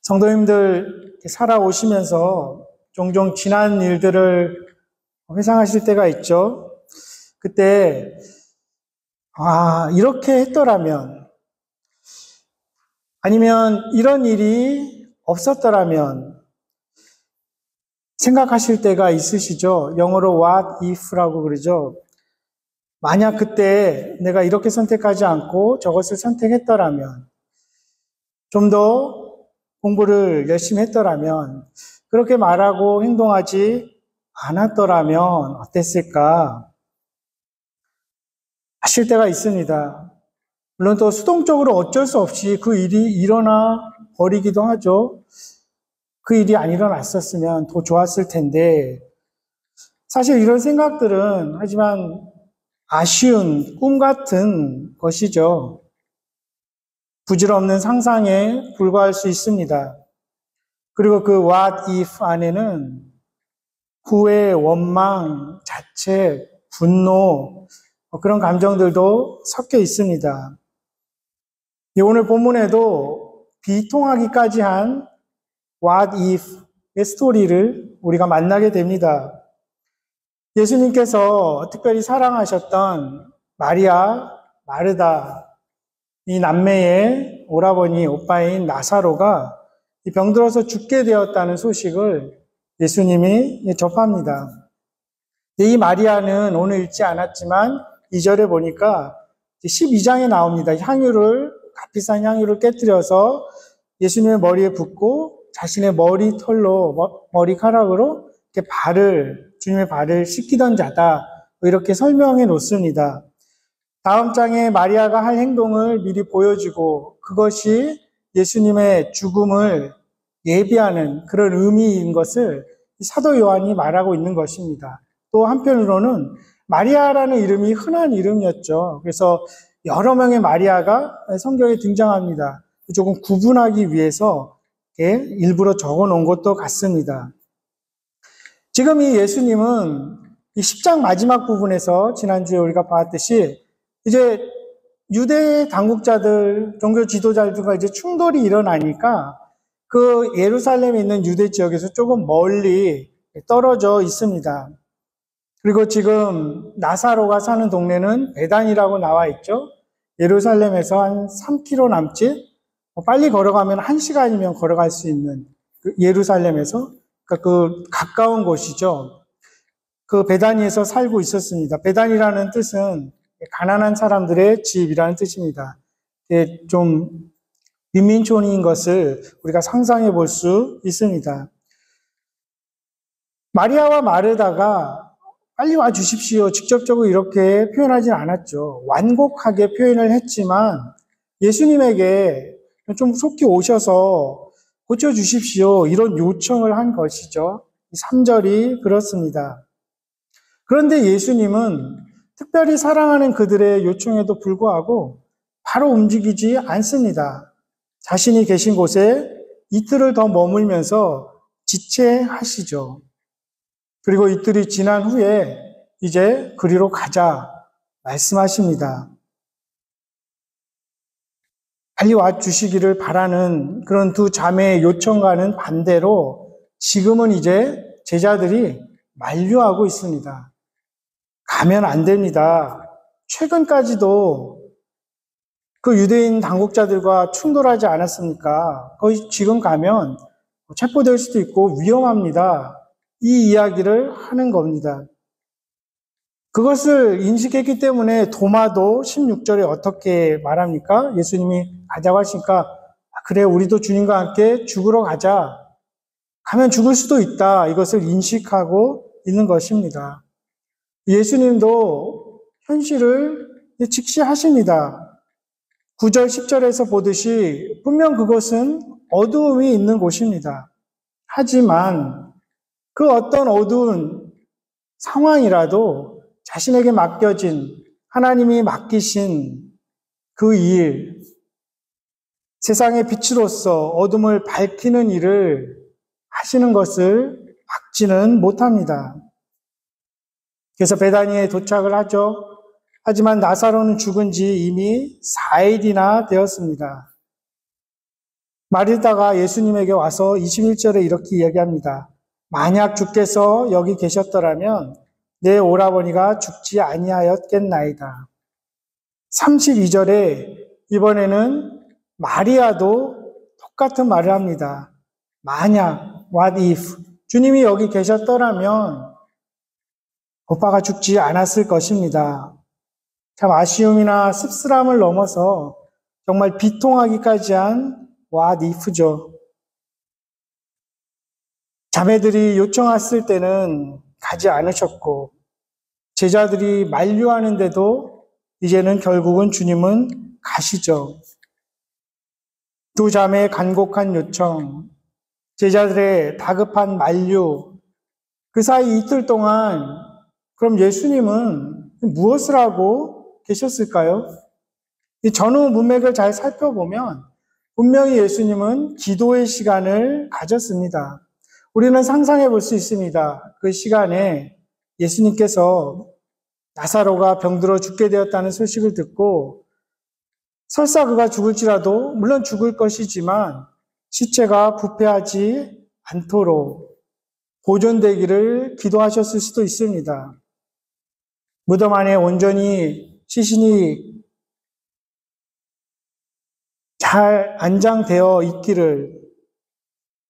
성도님들 살아오시면서 종종 지난 일들을 회상하실 때가 있죠. 그때 이렇게 했더라면, 아니면 이런 일이 없었더라면 생각하실 때가 있으시죠. 영어로 what if라고 그러죠. 만약 그때 내가 이렇게 선택하지 않고 저것을 선택했더라면, 좀 더 공부를 열심히 했더라면, 그렇게 말하고 행동하지 않았더라면 어땠을까 하실 때가 있습니다. 물론 또 수동적으로 어쩔 수 없이 그 일이 일어나 버리기도 하죠. 그 일이 안 일어났었으면 더 좋았을 텐데, 사실 이런 생각들은 하지만 아쉬운 꿈 같은 것이죠. 부질없는 상상에 불과할 수 있습니다. 그리고 그 what if 안에는 후회, 원망, 자책, 분노, 그런 감정들도 섞여 있습니다. 오늘 본문에도 비통하기까지 한 what if의 스토리를 우리가 만나게 됩니다. 예수님께서 특별히 사랑하셨던 마리아, 마르다, 이 남매의 오라버니, 오빠인 나사로가 병들어서 죽게 되었다는 소식을 예수님이 접합니다. 이 마리아는 오늘 읽지 않았지만 2절에 보니까 12장에 나옵니다. 값비싼 향유를 깨뜨려서 예수님의 머리에 붓고 자신의 머리카락으로 이렇게 주님의 발을 씻기던 자다. 이렇게 설명해 놓습니다. 다음 장에 마리아가 할 행동을 미리 보여주고 그것이 예수님의 죽음을 예비하는 그런 의미인 것을 사도 요한이 말하고 있는 것입니다. 또 한편으로는 마리아라는 이름이 흔한 이름이었죠. 그래서 여러 명의 마리아가 성경에 등장합니다. 조금 구분하기 위해서 일부러 적어 놓은 것도 같습니다. 지금 이 예수님은 이 10장 마지막 부분에서 지난주에 우리가 봤듯이 이제 유대 당국자들, 종교 지도자들과 이제 충돌이 일어나니까 그 예루살렘에 있는 유대 지역에서 조금 멀리 떨어져 있습니다. 그리고 지금 나사로가 사는 동네는 베단이라고 나와 있죠. 예루살렘에서 한 3km 남짓, 빨리 걸어가면 1시간이면 걸어갈 수 있는 예루살렘에서 그 가까운 곳이죠. 그 베다니에서 살고 있었습니다. 베단이라는 뜻은 가난한 사람들의 집이라는 뜻입니다. 좀 빈민촌인 것을 우리가 상상해 볼 수 있습니다. 마리아와 마르다가 빨리 와 주십시오. 직접적으로 이렇게 표현하진 않았죠. 완곡하게 표현을 했지만 예수님에게 좀 속히 오셔서 고쳐주십시오. 이런 요청을 한 것이죠. 3절이 그렇습니다. 그런데 예수님은 특별히 사랑하는 그들의 요청에도 불구하고 바로 움직이지 않습니다. 자신이 계신 곳에 이틀을 더 머물면서 지체하시죠. 그리고 이틀이 지난 후에 이제 그리로 가자 말씀하십니다. 빨리 와 주시기를 바라는 그런 두 자매의 요청과는 반대로 지금은 이제 제자들이 만류하고 있습니다. 가면 안 됩니다. 최근까지도 그 유대인 당국자들과 충돌하지 않았습니까? 거기 지금 가면 체포될 수도 있고 위험합니다. 이 이야기를 하는 겁니다. 그것을 인식했기 때문에 도마도 16절에 어떻게 말합니까? 예수님이 가자고 하시니까 그래 우리도 주님과 함께 죽으러 가자. 가면 죽을 수도 있다. 이것을 인식하고 있는 것입니다. 예수님도 현실을 직시하십니다. 9절, 10절에서 보듯이 분명 그것은 어두움이 있는 곳입니다. 하지만 그 어떤 어두운 상황이라도 자신에게 맡겨진, 하나님이 맡기신 그 일, 세상의 빛으로서 어둠을 밝히는 일을 하시는 것을 막지는 못합니다. 그래서 베다니에 도착을 하죠. 하지만 나사로는 죽은 지 이미 4일이나 되었습니다. 마르다가 예수님에게 와서 21절에 이렇게 이야기합니다. 만약 주께서 여기 계셨더라면 내 오라버니가 죽지 아니하였겠나이다. 32절에 이번에는 마리아도 똑같은 말을 합니다. 만약, what if, 주님이 여기 계셨더라면 오빠가 죽지 않았을 것입니다. 참 아쉬움이나 씁쓸함을 넘어서 정말 비통하기까지 한 what if죠. 자매들이 요청했을 때는 가지 않으셨고 제자들이 만류하는데도 이제는 결국은 주님은 가시죠. 두 자매의 간곡한 요청, 제자들의 다급한 만류, 그 사이 이틀 동안 그럼 예수님은 무엇을 하고 계셨을까요? 이 전후 문맥을 잘 살펴보면 분명히 예수님은 기도의 시간을 가졌습니다. 우리는 상상해 볼 수 있습니다. 그 시간에 예수님께서 나사로가 병들어 죽게 되었다는 소식을 듣고 설사 그가 죽을지라도 물론 죽을 것이지만 시체가 부패하지 않도록 보존되기를 기도하셨을 수도 있습니다. 무덤 안에 온전히 시신이 잘 안장되어 있기를,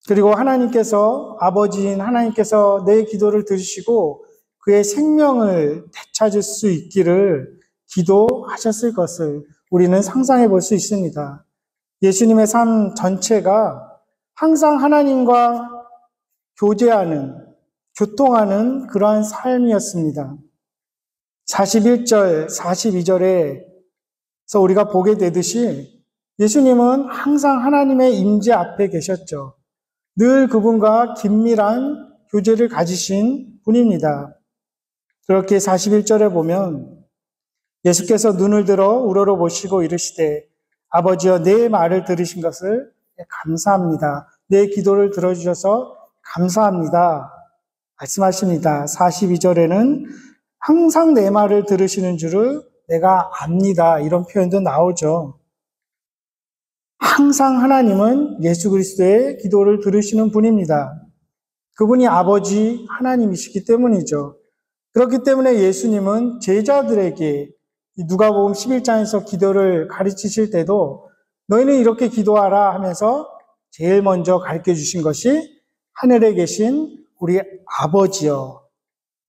그리고 하나님께서, 아버지인 하나님께서 내 기도를 들으시고 그의 생명을 되찾을 수 있기를 기도하셨을 것을 우리는 상상해 볼 수 있습니다. 예수님의 삶 전체가 항상 하나님과 교통하는 그러한 삶이었습니다. 41절, 42절에서 우리가 보게 되듯이 예수님은 항상 하나님의 임재 앞에 계셨죠. 늘 그분과 긴밀한 교제를 가지신 분입니다. 그렇게 41절에 보면 예수께서 눈을 들어 우러러보시고 이르시되 아버지여 내 말을 들으신 것을 감사합니다. 내 기도를 들어주셔서 감사합니다. 말씀하십니다. 42절에는 항상 내 말을 들으시는 줄을 내가 압니다. 이런 표현도 나오죠. 항상 하나님은 예수 그리스도의 기도를 들으시는 분입니다. 그분이 아버지 하나님이시기 때문이죠. 그렇기 때문에 예수님은 제자들에게 누가복음 11장에서 기도를 가르치실 때도 너희는 이렇게 기도하라 하면서 제일 먼저 가르쳐 주신 것이 하늘에 계신 우리 아버지여,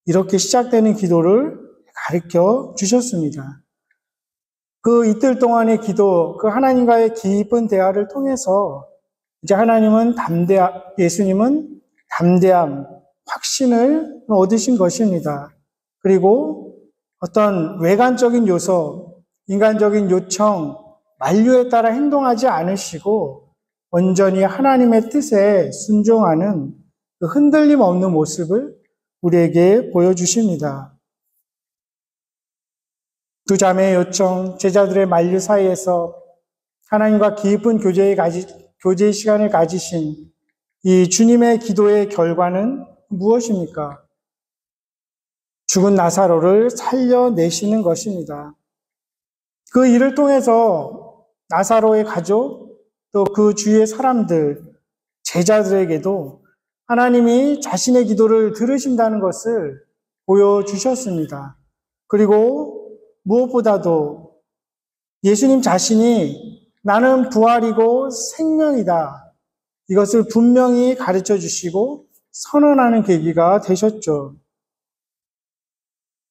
이렇게 시작되는 기도를 가르쳐 주셨습니다. 그 이틀 동안의 기도, 그 하나님과의 깊은 대화를 통해서 이제 예수님은 담대함, 확신을 얻으신 것입니다. 그리고 어떤 외관적인 요소, 인간적인 요청, 만류에 따라 행동하지 않으시고 온전히 하나님의 뜻에 순종하는 그 흔들림 없는 모습을 우리에게 보여주십니다. 두 자매의 요청, 제자들의 만류 사이에서 하나님과 깊은 교제의 시간을 가지신 이 주님의 기도의 결과는 무엇입니까? 죽은 나사로를 살려내시는 것입니다. 그 일을 통해서 나사로의 가족, 또 그 주위의 사람들, 제자들에게도 하나님이 자신의 기도를 들으신다는 것을 보여주셨습니다. 그리고 무엇보다도 예수님 자신이 나는 부활이고 생명이다, 이것을 분명히 가르쳐 주시고 선언하는 계기가 되셨죠.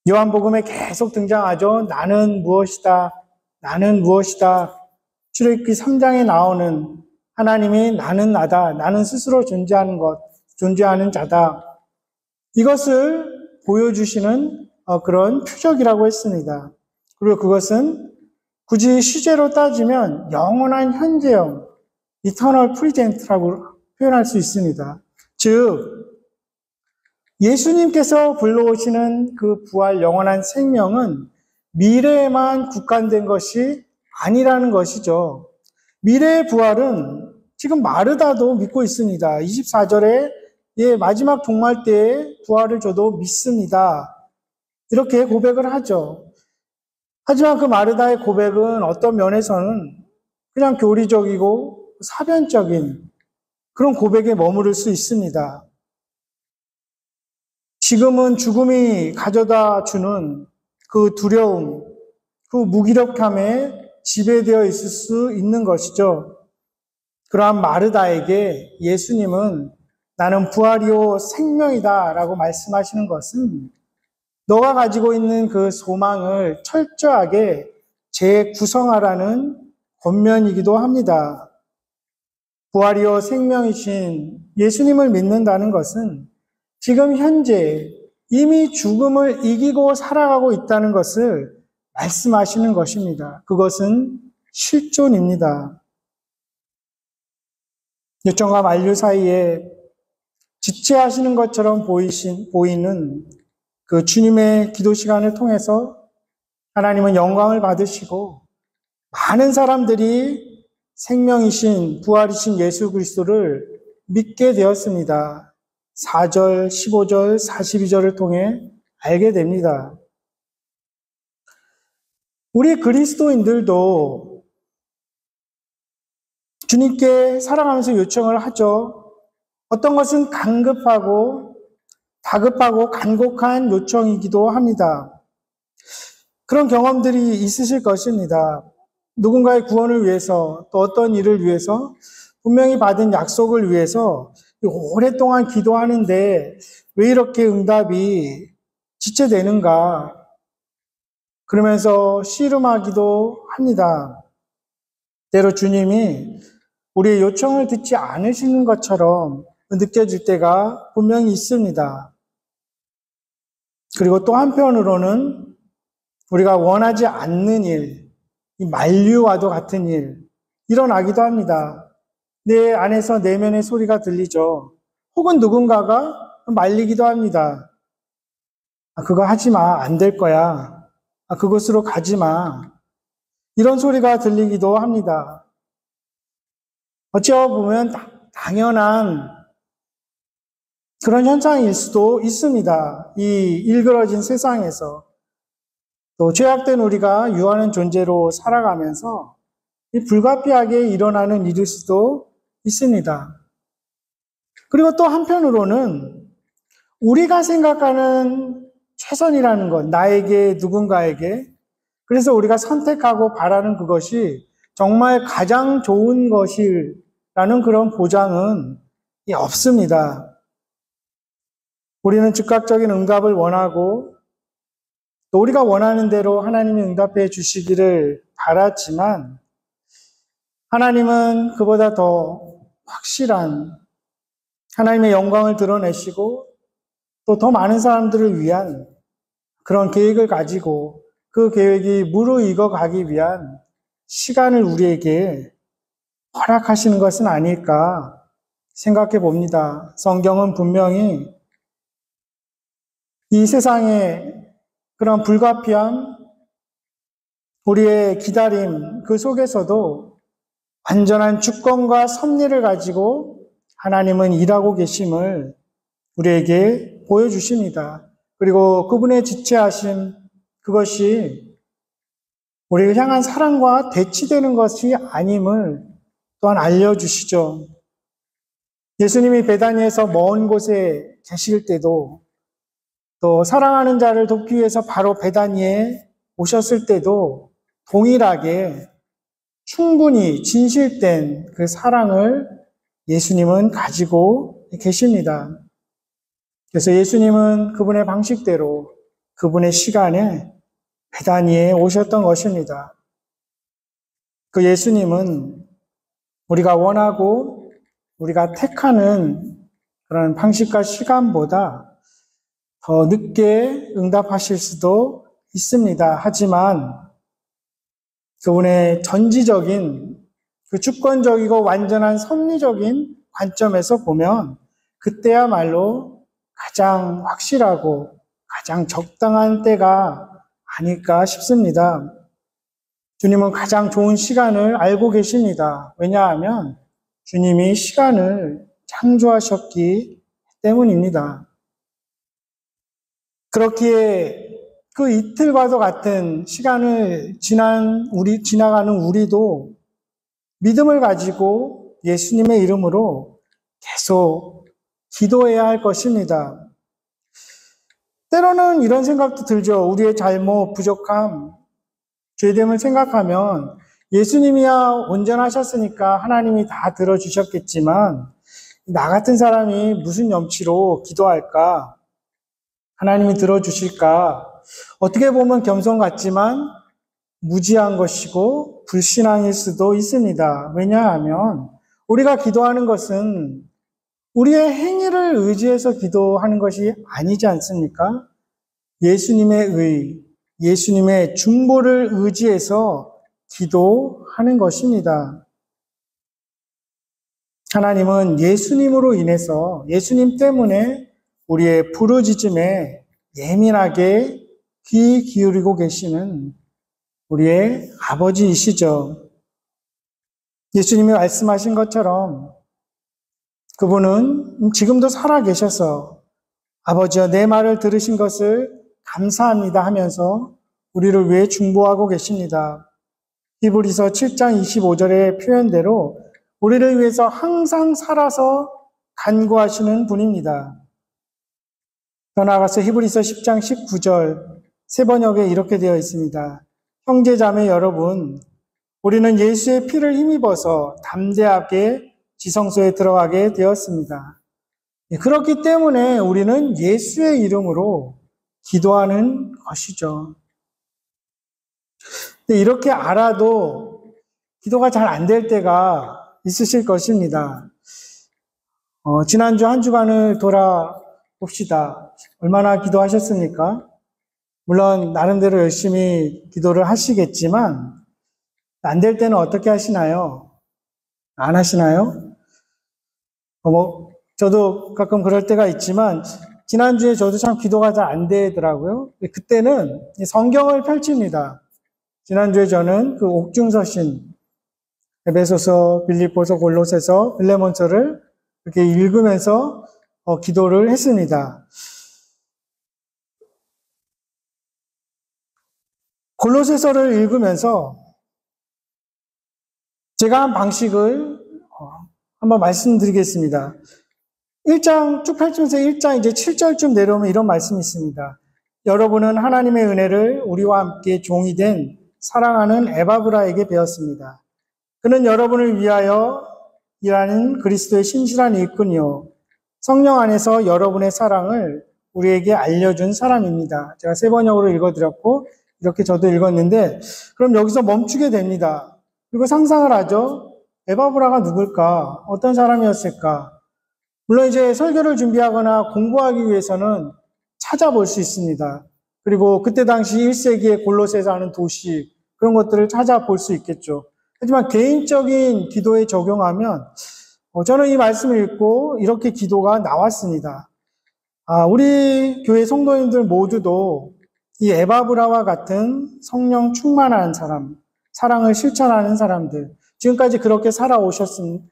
요한복음에 계속 등장하죠. 나는 무엇이다, 나는 무엇이다. 출애굽기 3장에 나오는 하나님이 나는 나다, 나는 스스로 존재하는 자다, 이것을 보여주시는 그런 표적이라고 했습니다. 그리고 그것은 굳이 시제로 따지면 영원한 현재형, eternal present라고 표현할 수 있습니다. 즉 예수님께서 불러오시는 그 부활 영원한 생명은 미래에만 국한된 것이 아니라는 것이죠. 미래의 부활은 지금 마르다도 믿고 있습니다. 24절에 마지막 종말 때의 부활을 저도 믿습니다, 이렇게 고백을 하죠. 하지만 그 마르다의 고백은 어떤 면에서는 그냥 교리적이고 사변적인 그런 고백에 머무를 수 있습니다. 지금은 죽음이 가져다 주는 그 두려움, 그 무기력함에 지배되어 있을 수 있는 것이죠. 그러한 마르다에게 예수님은 나는 부활이요 생명이다 라고 말씀하시는 것은 너가 가지고 있는 그 소망을 철저하게 재구성하라는 권면이기도 합니다. 부활이요 생명이신 예수님을 믿는다는 것은 지금 현재 이미 죽음을 이기고 살아가고 있다는 것을 말씀하시는 것입니다. 그것은 실존입니다. 요청과 만류 사이에 지체하시는 것처럼 보이는 그 주님의 기도 시간을 통해서 하나님은 영광을 받으시고 많은 사람들이 생명이신 부활이신 예수 그리스도를 믿게 되었습니다. 4절, 15절, 42절을 통해 알게 됩니다. 우리 그리스도인들도 주님께 살아가면서 요청을 하죠. 어떤 것은 다급하고 간곡한 요청이기도 합니다. 그런 경험들이 있으실 것입니다. 누군가의 구원을 위해서 또 어떤 일을 위해서 분명히 받은 약속을 위해서 오랫동안 기도하는데 왜 이렇게 응답이 지체되는가? 그러면서 씨름하기도 합니다. 때로 주님이 우리의 요청을 듣지 않으시는 것처럼 느껴질 때가 분명히 있습니다. 그리고 또 한편으로는 우리가 원하지 않는 일, 이 만류와도 같은 일, 일어나기도 합니다. 내 안에서 내면의 소리가 들리죠. 혹은 누군가가 말리기도 합니다. 그거 하지 마. 안 될 거야. 그곳으로 가지 마. 이런 소리가 들리기도 합니다. 어찌보면 당연한 그런 현상일 수도 있습니다. 이 일그러진 세상에서 또 죄악된 우리가 유하는 존재로 살아가면서 불가피하게 일어나는 일일 수도 있습니다. 그리고 또 한편으로는 우리가 생각하는 최선이라는 것, 나에게 누군가에게 그래서 우리가 선택하고 바라는 그것이 정말 가장 좋은 것이라는 그런 보장은 없습니다. 우리는 즉각적인 응답을 원하고 또 우리가 원하는 대로 하나님이 응답해 주시기를 바랐지만 하나님은 그보다 더 확실한 하나님의 영광을 드러내시고 또 더 많은 사람들을 위한 그런 계획을 가지고 그 계획이 무르익어 가기 위한 시간을 우리에게 허락하시는 것은 아닐까 생각해 봅니다. 성경은 분명히 이 세상의 그런 불가피함, 우리의 기다림 그 속에서도 완전한 주권과 섭리를 가지고 하나님은 일하고 계심을 우리에게 보여주십니다. 그리고 그분의 지체하심 그것이 우리를 향한 사랑과 대치되는 것이 아님을 또한 알려주시죠. 예수님이 베다니에서 먼 곳에 계실 때도 또 사랑하는 자를 돕기 위해서 바로 베다니에 오셨을 때도 동일하게 충분히 진실된 그 사랑을 예수님은 가지고 계십니다. 그래서 예수님은 그분의 방식대로 그분의 시간에 베다니에 오셨던 것입니다. 그 예수님은 우리가 원하고 우리가 택하는 그런 방식과 시간보다 더 늦게 응답하실 수도 있습니다. 하지만 그분의 전지적인 그 주권적이고 완전한 섭리적인 관점에서 보면 그때야말로 가장 확실하고 가장 적당한 때가 아닐까 싶습니다. 주님은 가장 좋은 시간을 알고 계십니다. 왜냐하면 주님이 시간을 창조하셨기 때문입니다. 그렇기에 그 이틀과도 같은 시간을 지나가는 우리도 믿음을 가지고 예수님의 이름으로 계속 기도해야 할 것입니다. 때로는 이런 생각도 들죠. 우리의 잘못, 부족함, 죄됨을 생각하면 예수님이야 온전하셨으니까 하나님이 다 들어주셨겠지만 나 같은 사람이 무슨 염치로 기도할까? 하나님이 들어주실까? 어떻게 보면 겸손 같지만 무지한 것이고 불신앙일 수도 있습니다. 왜냐하면 우리가 기도하는 것은 우리의 행위를 의지해서 기도하는 것이 아니지 않습니까? 예수님의 의, 예수님의 중보를 의지해서 기도하는 것입니다. 하나님은 예수님으로 인해서, 예수님 때문에 우리의 부르짖음에 예민하게 귀 기울이고 계시는 우리의 아버지이시죠. 예수님이 말씀하신 것처럼 그분은 지금도 살아계셔서 아버지여 내 말을 들으신 것을 감사합니다 하면서 우리를 위해 중보하고 계십니다. 히브리서 7장 25절의 표현대로 우리를 위해서 항상 살아서 간구하시는 분입니다. 더 나아가서 히브리서 10장 19절 세 번역에 이렇게 되어 있습니다. 형제자매 여러분, 우리는 예수의 피를 힘입어서 담대하게 지성소에 들어가게 되었습니다. 그렇기 때문에 우리는 예수의 이름으로 기도하는 것이죠. 이렇게 알아도 기도가 잘 안 될 때가 있으실 것입니다. 지난주 한 주간을 돌아봅시다. 얼마나 기도하셨습니까? 물론 나름대로 열심히 기도를 하시겠지만 안 될 때는 어떻게 하시나요? 안 하시나요? 저도 가끔 그럴 때가 있지만 지난주에 저도 참 기도가 잘 안 되더라고요. 그때는 성경을 펼칩니다. 지난주에 저는 그 옥중서신 에베소서, 빌립보서, 골로새서, 빌레몬서를 이렇게 읽으면서 기도를 했습니다. 골로새서를 읽으면서 제가 한 방식을 한번 말씀드리겠습니다. 1장 쭉 펼치면서 1장 이제 7절쯤 내려오면 이런 말씀이 있습니다. 여러분은 하나님의 은혜를 우리와 함께 종이 된 사랑하는 에바브라에게 배웠습니다. 그는 여러분을 위하여 일하는 그리스도의 신실한 일꾼이요. 성령 안에서 여러분의 사랑을 우리에게 알려준 사람입니다. 제가 세 번역으로 읽어드렸고 이렇게 저도 읽었는데 그럼 여기서 멈추게 됩니다. 그리고 상상을 하죠. 에바브라가 누굴까? 어떤 사람이었을까? 물론 이제 설교를 준비하거나 공부하기 위해서는 찾아볼 수 있습니다. 그리고 그때 당시 1세기의 골로새에서 하는 도시 그런 것들을 찾아볼 수 있겠죠. 하지만 개인적인 기도에 적용하면 저는 이 말씀을 읽고 이렇게 기도가 나왔습니다. 우리 교회 성도님들 모두도 이 에바브라와 같은 성령 충만한 사람, 사랑을 실천하는 사람들, 지금까지 그렇게 살아오셨는데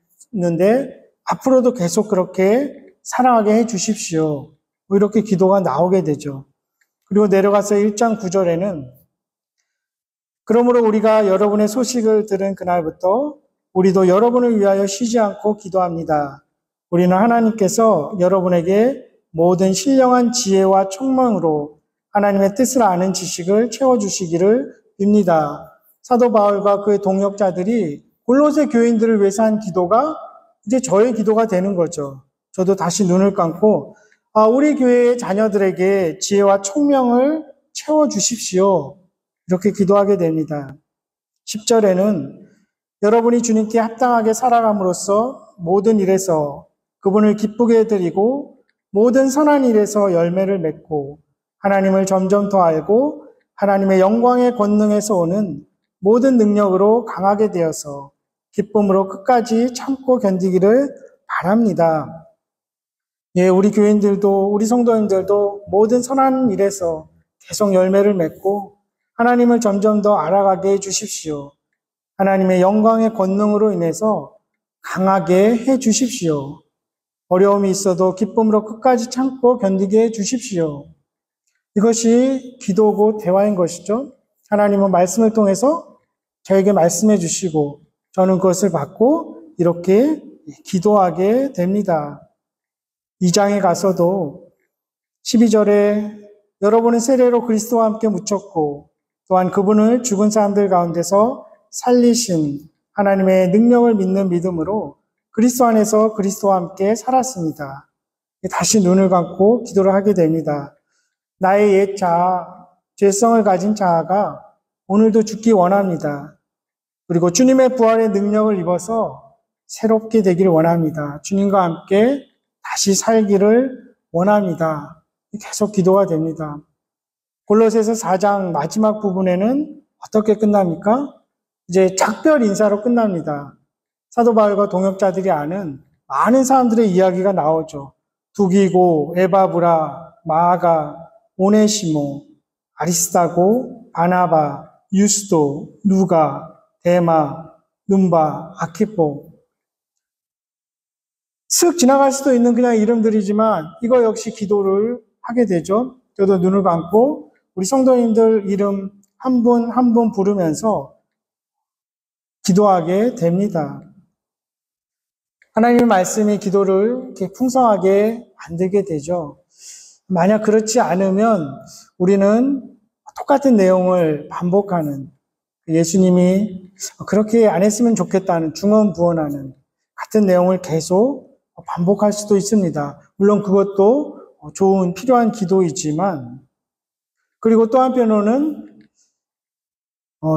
앞으로도 계속 그렇게 사랑하게 해 주십시오. 이렇게 기도가 나오게 되죠. 그리고 내려가서 1장 9절에는 그러므로 우리가 여러분의 소식을 들은 그날부터 우리도 여러분을 위하여 쉬지 않고 기도합니다. 우리는 하나님께서 여러분에게 모든 신령한 지혜와 총망으로 하나님의 뜻을 아는 지식을 채워주시기를 빕니다. 사도 바울과 그의 동역자들이 골로새 교인들을 위해서 한 기도가 이제 저의 기도가 되는 거죠. 저도 다시 눈을 감고 우리 교회의 자녀들에게 지혜와 총명을 채워주십시오. 이렇게 기도하게 됩니다. 10절에는 여러분이 주님께 합당하게 살아감으로써 모든 일에서 그분을 기쁘게 해드리고 모든 선한 일에서 열매를 맺고 하나님을 점점 더 알고 하나님의 영광의 권능에서 오는 모든 능력으로 강하게 되어서 기쁨으로 끝까지 참고 견디기를 바랍니다. 예, 우리 교인들도 우리 성도님들도 모든 선한 일에서 계속 열매를 맺고 하나님을 점점 더 알아가게 해 주십시오. 하나님의 영광의 권능으로 인해서 강하게 해 주십시오. 어려움이 있어도 기쁨으로 끝까지 참고 견디게 해 주십시오. 이것이 기도고 대화인 것이죠. 하나님은 말씀을 통해서 저에게 말씀해 주시고 저는 그것을 받고 이렇게 기도하게 됩니다. 2장에 가서도 12절에 여러분은 세례로 그리스도와 함께 묻혔고 또한 그분을 죽은 사람들 가운데서 살리신 하나님의 능력을 믿는 믿음으로 그리스도 안에서 그리스도와 함께 살았습니다. 다시 눈을 감고 기도를 하게 됩니다. 나의 옛 자아, 죄성을 가진 자아가 오늘도 죽기 원합니다. 그리고 주님의 부활의 능력을 입어서 새롭게 되기를 원합니다. 주님과 함께 다시 살기를 원합니다. 계속 기도가 됩니다. 골로새서 4장 마지막 부분에는 어떻게 끝납니까? 이제 작별 인사로 끝납니다. 사도 바울과 동역자들이 아는 많은 사람들의 이야기가 나오죠. 두기고, 에바브라, 마아가, 오네시모, 아리스타고, 바나바, 유스도, 누가, 데마, 눈바, 아키포. 슥 지나갈 수도 있는 그냥 이름들이지만 이거 역시 기도를 하게 되죠. 저도 눈을 감고 우리 성도님들 이름 한 분 한 분 부르면서 기도하게 됩니다. 하나님의 말씀이 기도를 이렇게 풍성하게 만들게 되죠. 만약 그렇지 않으면 우리는 똑같은 내용을 반복하는, 예수님이 그렇게 안 했으면 좋겠다는 중언부언하는 같은 내용을 계속 반복할 수도 있습니다. 물론 그것도 좋은 필요한 기도이지만, 그리고 또 한편으로는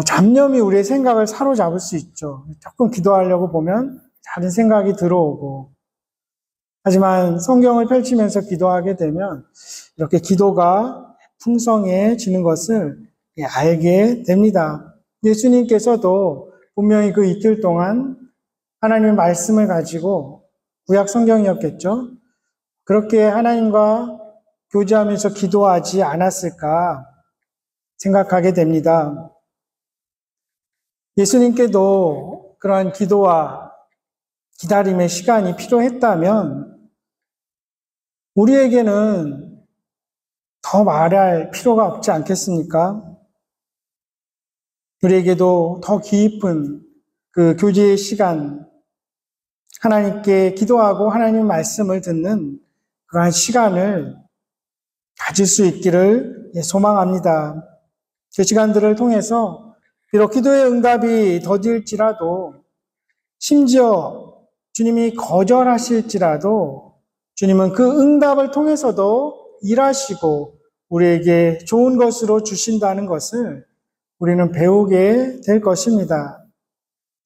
잡념이 우리의 생각을 사로잡을 수 있죠. 조금 기도하려고 보면 다른 생각이 들어오고, 하지만 성경을 펼치면서 기도하게 되면 이렇게 기도가 풍성해지는 것을 알게 됩니다. 예수님께서도 분명히 그 이틀 동안 하나님의 말씀을 가지고, 구약 성경이었겠죠? 그렇게 하나님과 교제하면서 기도하지 않았을까 생각하게 됩니다. 예수님께도 그러한 기도와 기다림의 시간이 필요했다면 우리에게는 더 말할 필요가 없지 않겠습니까? 우리에게도 더 깊은 그 교제의 시간, 하나님께 기도하고 하나님 말씀을 듣는 그러한 시간을 가질 수 있기를 소망합니다. 그 시간들을 통해서 비록 기도의 응답이 더딜지라도, 심지어 주님이 거절하실지라도 주님은 그 응답을 통해서도 일하시고 우리에게 좋은 것으로 주신다는 것을 우리는 배우게 될 것입니다.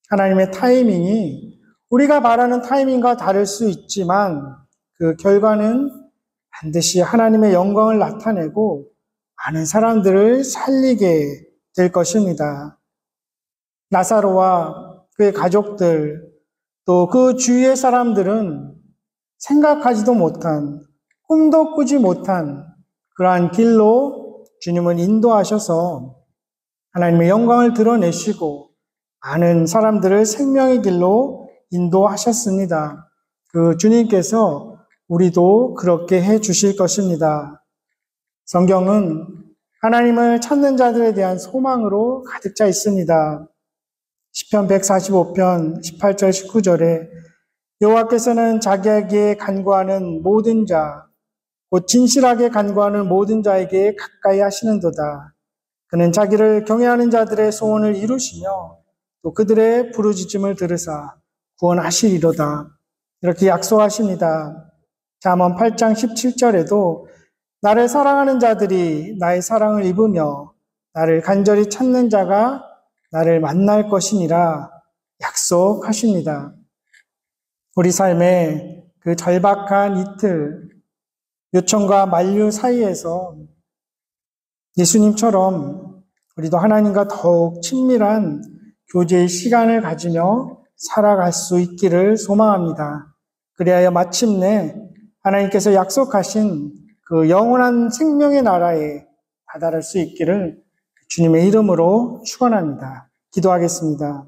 하나님의 타이밍이 우리가 바라는 타이밍과 다를 수 있지만 그 결과는 반드시 하나님의 영광을 나타내고 많은 사람들을 살리게 될 것입니다. 나사로와 그의 가족들, 또 그 주위의 사람들은 생각하지도 못한, 꿈도 꾸지 못한 그러한 길로 주님은 인도하셔서 하나님의 영광을 드러내시고 많은 사람들을 생명의 길로 인도하셨습니다. 그 주님께서 우리도 그렇게 해 주실 것입니다. 성경은 하나님을 찾는 자들에 대한 소망으로 가득 차 있습니다. 시편 145편 18절 19절에 여호와께서는 자기에게 간구하는 모든 자, 곧 진실하게 간구하는 모든 자에게 가까이 하시는도다. 그는 자기를 경외하는 자들의 소원을 이루시며 또 그들의 부르짖음을 들으사 구원하시리로다. 이렇게 약속하십니다. 잠언 8장 17절에도 나를 사랑하는 자들이 나의 사랑을 입으며 나를 간절히 찾는 자가 나를 만날 것이니라 약속하십니다. 우리 삶의 그 절박한 이틀, 요청과 만류 사이에서 예수님처럼 우리도 하나님과 더욱 친밀한 교제의 시간을 가지며 살아갈 수 있기를 소망합니다. 그리하여 마침내 하나님께서 약속하신 그 영원한 생명의 나라에 다다를 수 있기를 주님의 이름으로 축원합니다. 기도하겠습니다.